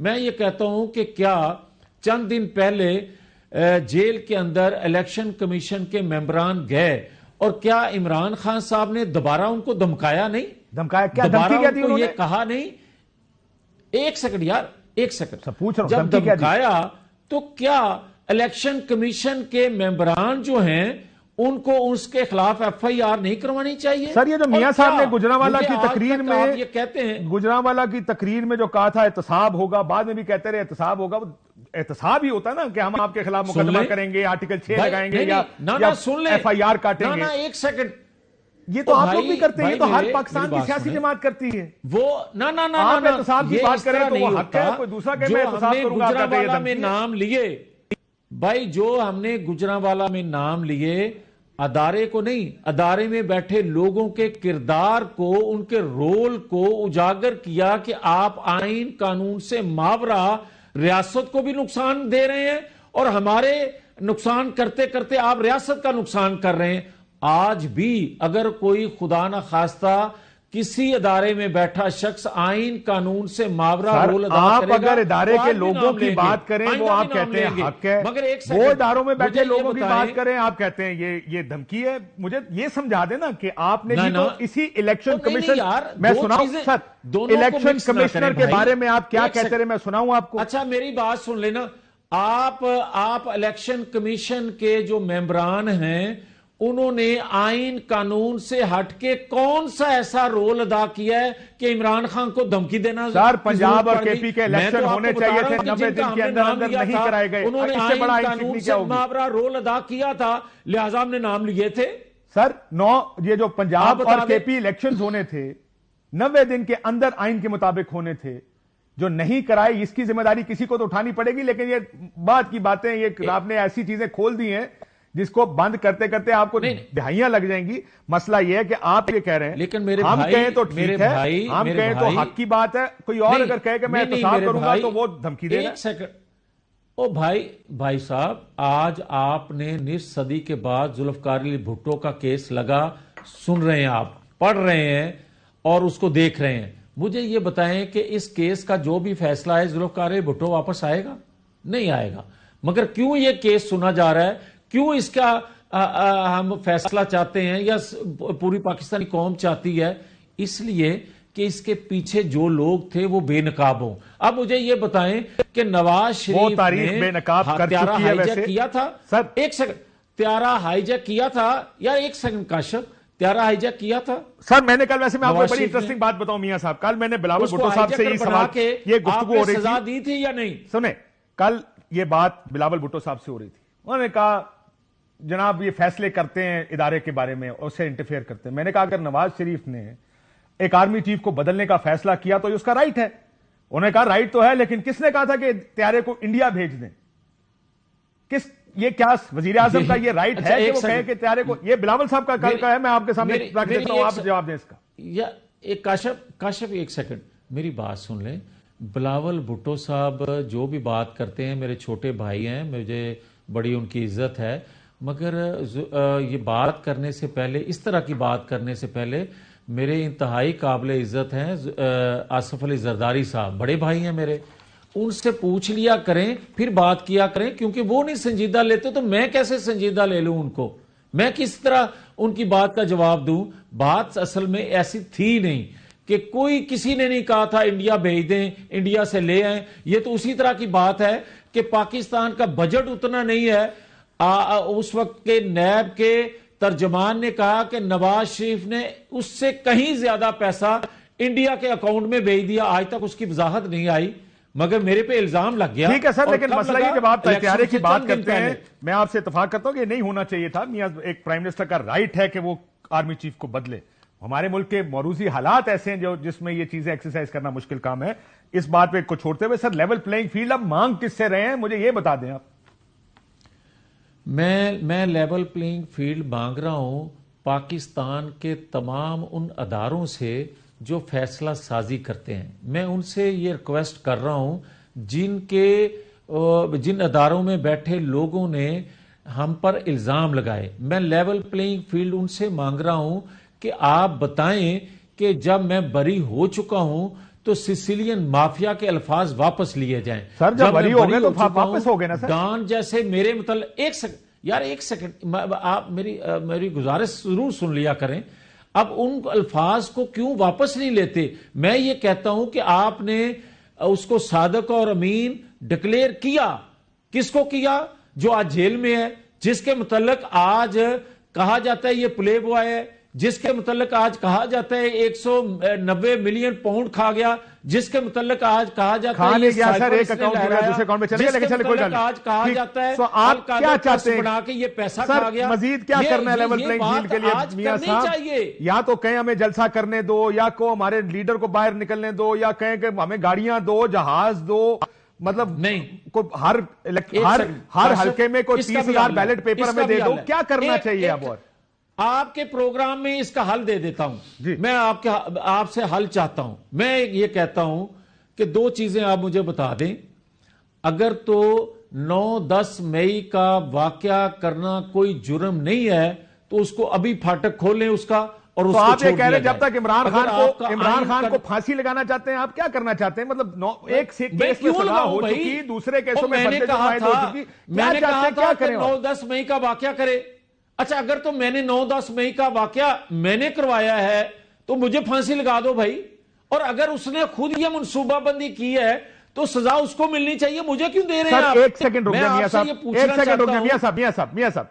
میں یہ کہتا ہوں کہ کیا چند دن پہلے جیل کے اندر الیکشن کمیشن کے ممبران گئے اور کیا عمران خان صاحب نے دوبارہ ان کو دھمکایا نہیں؟ دھمکایا کیا؟ دوبارہ دھمکی کیا ان دی کو انہوں یہ نے؟ کہا نہیں؟ ایک سیکنڈ یار، ایک سیکنڈ، پوچھ رہا ہوں جب دھمکی کیا دی؟ دھمکایا تو کیا الیکشن کمیشن کے ممبران جو ہیں ان کو اس کے خلاف ایف آئی آر نہیں کروانی چاہیے؟ سر یہ جو میاں صاحب نے گجرانوالہ کی تقریر میں آپ یہ کہتے ہیں، گجرانوالہ کی تقریر میں جو کہا تھا احتساب ہوگا، بعد میں بھی کہتے رہے احتساب ہوگا، احتساب ہی ہوتا نا کہ ہم آپ کے خلاف مقدمہ کریں گے، آرٹیکل 6 لگائیں گے یا ایف آئی آر کاٹیں گے۔ ایک سیکنڈ، یہ تو آپ لوگ بھی کرتے ہیں، یہ تو ہر پاکستان کی سیاسی جماعت کرتی ہے۔ وہ آپ احتساب کی بات کریں تو وہ حق ہے، کوئی دوسرا کہ میں احتساب کروں گا، گجرانوالہ میں نام لیے بھائی، جو ہم نے گجرانوالہ میں نام لیے، ادارے کو نہیں، ادارے میں بیٹھے لوگوں کے کردار کو، ان کے رول کو اجاگر کیا کہ آپ آئین قانون سے ماورا ریاست کو بھی نقصان دے رہے ہیں اور ہمارے نقصان کرتے کرتے آپ ریاست کا نقصان کر رہے ہیں۔ آج بھی اگر کوئی خدا نہ خواستہ کسی ادارے میں بیٹھا شخص آئین قانون سے ماورا رول ادا کرے گا، آپ اگر ادارے کے لوگوں کی بات کریں وہ آپ کہتے ہیں حق ہے، وہ اداروں میں بیٹھے لوگوں کی بات کریں آپ کہتے ہیں یہ دھمکی ہے۔ مجھے یہ سمجھا دیں نا کہ آپ نے بھی تو اسی الیکشن کمیشن، میں سناؤں سر الیکشن کمشنر کے بارے میں آپ کیا کہتے رہے، میں سناؤں آپ کو۔ اچھا میری بات سن لینا، آپ الیکشن کمیشن کے جو ممبران ہیں انہوں نے آئین قانون سے ہٹ کے کون سا ایسا رول ادا کیا ہے کہ عمران خان کو دھمکی دینا؟ سر پنجاب اور کے پی کے الیکشن ہونے چاہیے تھے، 90 دن کے اندر اندر نہیں کرائے گئے، انہوں نے آئین قانون سے ماورا رول ادا کیا تھا، لہذا ہم نے نام لیے تھے۔ سر یہ جو پنجاب اور کے پی الیکشن ہونے تھے 90 دن کے اندر آئین کے مطابق ہونے تھے، جو نہیں کرائے اس کی ذمہ داری کسی کو تو اٹھانی پڑے گی، لیکن یہ بعد کی باتیں، یہ آپ نے ایسی چیزیں کھول دی ہیں جس کو بند کرتے کرتے آپ کو دہائیاں لگ جائیں گی۔ مسئلہ یہ ہے کہ آپ یہ کہہ رہے ہیں، لیکن میرے ہم کہیں تو ٹھیک ہے، ہم میرے کہیں تو حق کی بات ہے، کوئی اور اگر کہے کہ میں احتساب کروں گا تو وہ دھمکی دے گا۔ ایک سیکنڈ، او بھائی صاحب، آج آپ نے نصف صدی کے بعد ذوالفقار علی بھٹو کا کیس لگا، سن رہے ہیں، آپ پڑھ رہے ہیں اور اس کو دیکھ رہے ہیں۔ مجھے یہ بتائیں کہ اس کیس کا جو بھی فیصلہ ہے ذوالفقار علی بھٹو واپس آئے گا؟ نہیں آئے گا۔ مگر کیوں یہ کیس سنا جا رہا ہے؟ کیوں اس کا ہم فیصلہ چاہتے ہیں یا پوری پاکستانی قوم چاہتی ہے؟ اس لیے کہ اس کے پیچھے جو لوگ تھے وہ بے نقاب ہوں۔ اب مجھے یہ بتائیں کہ نواز شریف نے طیارہ ہائی جیک کیا تھا، ایک سیکنڈ، طیارہ ہائی جیک کیا تھا یا ایک سیکنڈ کاشف، طیارہ ہائی جیک کیا تھا؟ سر میں نے کل، ویسے میں آپ کو بڑی انٹرسٹنگ بات بتاؤں میاں صاحب، کل میں نے بلاول بھٹو صاحب سے یہ سوال، یہ گفتگو ہو رہی تھی، سزا دی تھی یا نہیں؟ سنیں، کل یہ بات بلاول بھٹو صاحب سے ہو رہی تھی، انہوں نے کہا جناب یہ فیصلے کرتے ہیں ادارے کے بارے میں، اسے انٹرفیئر کرتے ہیں۔ میں نے کہا اگر نواز شریف نے ایک آرمی چیف کو بدلنے کا فیصلہ کیا تو یہ اس کا رائٹ ہے۔ انہوں نے کہا رائٹ تو ہے، لیکن کس نے کہا تھا کہ طیارے کو انڈیا بھیج دیں؟ یہ کیا وزیر اعظم کا یہ رائٹ ہے کہ وہ کہے کہ طیارے کو؟ یہ بلاول صاحب کا کل کا ہے، میں آپ کے سامنے رکھ دیتا ہوں، آپ جواب دیں اس کا۔ یا ایک کاشف ایک سیکنڈ میری بات سن لیں۔ بلاول بھٹو صاحب جو بھی بات کرتے ہیں، میرے چھوٹے بھائی ہیں، مجھے بڑی ان کی عزت ہے، مگر یہ بات کرنے سے پہلے، اس طرح کی بات کرنے سے پہلے میرے انتہائی قابل عزت ہیں آصف علی زرداری صاحب، بڑے بھائی ہیں میرے، ان سے پوچھ لیا کریں پھر بات کیا کریں، کیونکہ وہ نہیں سنجیدہ لیتے تو میں کیسے سنجیدہ لے لوں ان کو؟ میں کس طرح ان کی بات کا جواب دوں؟ بات اصل میں ایسی تھی نہیں کہ کوئی کسی نے نہیں کہا تھا انڈیا بھیج دیں، انڈیا سے لے آئیں۔ یہ تو اسی طرح کی بات ہے کہ پاکستان کا بجٹ اتنا نہیں ہے۔ اس وقت کے نیب کے ترجمان نے کہا کہ نواز شریف نے اس سے کہیں زیادہ پیسہ انڈیا کے اکاؤنٹ میں بھیج دیا، آج تک اس کی وضاحت نہیں آئی، مگر میرے پہ الزام لگ گیا۔ ٹھیک ہے سر، لیکن مسئلہ یہ جب آپ طیارے کی بات کرتے ہیں، میں آپ سے اتفاق کرتا ہوں کہ یہ نہیں ہونا چاہیے تھا۔ میاں ایک پرائم منسٹر کا رائٹ ہے کہ وہ آرمی چیف کو بدلے۔ ہمارے ملک کے موروثی حالات ایسے ہیں جس میں یہ چیزیں ایکسرسائز کرنا مشکل کام ہے۔ اس بات پہ کو چھوڑتے ہوئے سر لیول پلینگ فیلڈ اب مانگ کس سے رہے ہیں، مجھے یہ بتا دیں آپ۔ میں لیول پلینگ فیلڈ مانگ رہا ہوں پاکستان کے تمام ان اداروں سے جو فیصلہ سازی کرتے ہیں۔ میں ان سے یہ ریکویسٹ کر رہا ہوں جن اداروں میں بیٹھے لوگوں نے ہم پر الزام لگائے، میں لیول پلینگ فیلڈ ان سے مانگ رہا ہوں کہ آپ بتائیں کہ جب میں بری ہو چکا ہوں تو سسیلین مافیا کے الفاظ واپس لیے جائیں. سر جب بری ہو گئے تو چکا ہوں، واپس ہو گئے نا سر. ڈان جیسے میرے متعلق ایک سیکنڈ آپ میری گزارش ضرور سن لیا کریں. اب ان الفاظ کو کیوں واپس نہیں لیتے؟ میں یہ کہتا ہوں کہ آپ نے اس کو صادق اور امین ڈکلیئر کیا. کس کو کیا؟ جو آج جیل میں ہے، جس کے متعلق آج کہا جاتا ہے یہ پلے بوائے ہے، جس کے متعلق آج کہا جاتا ہے 190 ملین پاؤنڈ کھا گیا، جس کے متعلق آج کہا جاتا ہے سر ایک اکاؤنٹ دوسرے اکاؤنٹ میں چلے گا، لیکن چلے کوئی بات نہیں. آج کہا جاتا ہے آپ کیا چاہتے ہیں بنا کے یہ پیسہ سر؟ کھا گیا. مزید کیا کرنا ہے لیول پلینگ فیلڈ کے لیے میاں صاحب؟ یا تو کہیں ہمیں جلسہ کرنے دو، یا کو ہمارے لیڈر کو باہر نکلنے دو، یا کہیں کہ ہمیں گاڑیاں دو، جہاز دو. مطلب نہیں، ہر حلقے میں کوئی 30,000 بیلٹ پیپر ہمیں دے دو. کیا کرنا چاہیے اب؟ اور آپ کے پروگرام میں اس کا حل دے دیتا ہوں. میں آپ سے حل چاہتا ہوں. میں یہ کہتا ہوں کہ دو چیزیں آپ مجھے بتا دیں. اگر تو 9-10 مئی کا واقعہ کرنا کوئی جرم نہیں ہے تو اس کو ابھی پھاٹک کھولیں اس کا، اور اس تو کو آپ چھوڑ یہ کہہ رہے دیا جب تک جائے. عمران خان کو پھانسی لگانا چاہتے ہیں؟ آپ کیا کرنا چاہتے ہیں؟ مطلب ایک کیس میں سزا ہو چکی، دوسرے کیسوں میں بندے جمائد ہو چکی. میں نے کہا تھا کہ 9-10 مئی کا واقعہ کرے. اچھا، اگر تو میں نے 9-10 مئی کا واقعہ میں نے کروایا ہے تو مجھے پھانسی لگا دو بھائی. اور اگر اس نے خود یہ منصوبہ بندی کی ہے تو سزا اس کو ملنی چاہیے. مجھے کیوں دے رہے ہیں آپ؟ ایک سیکنڈ رک جائیں میاں صاحب، ایک سیکنڈ رک جائیں میاں صاحب.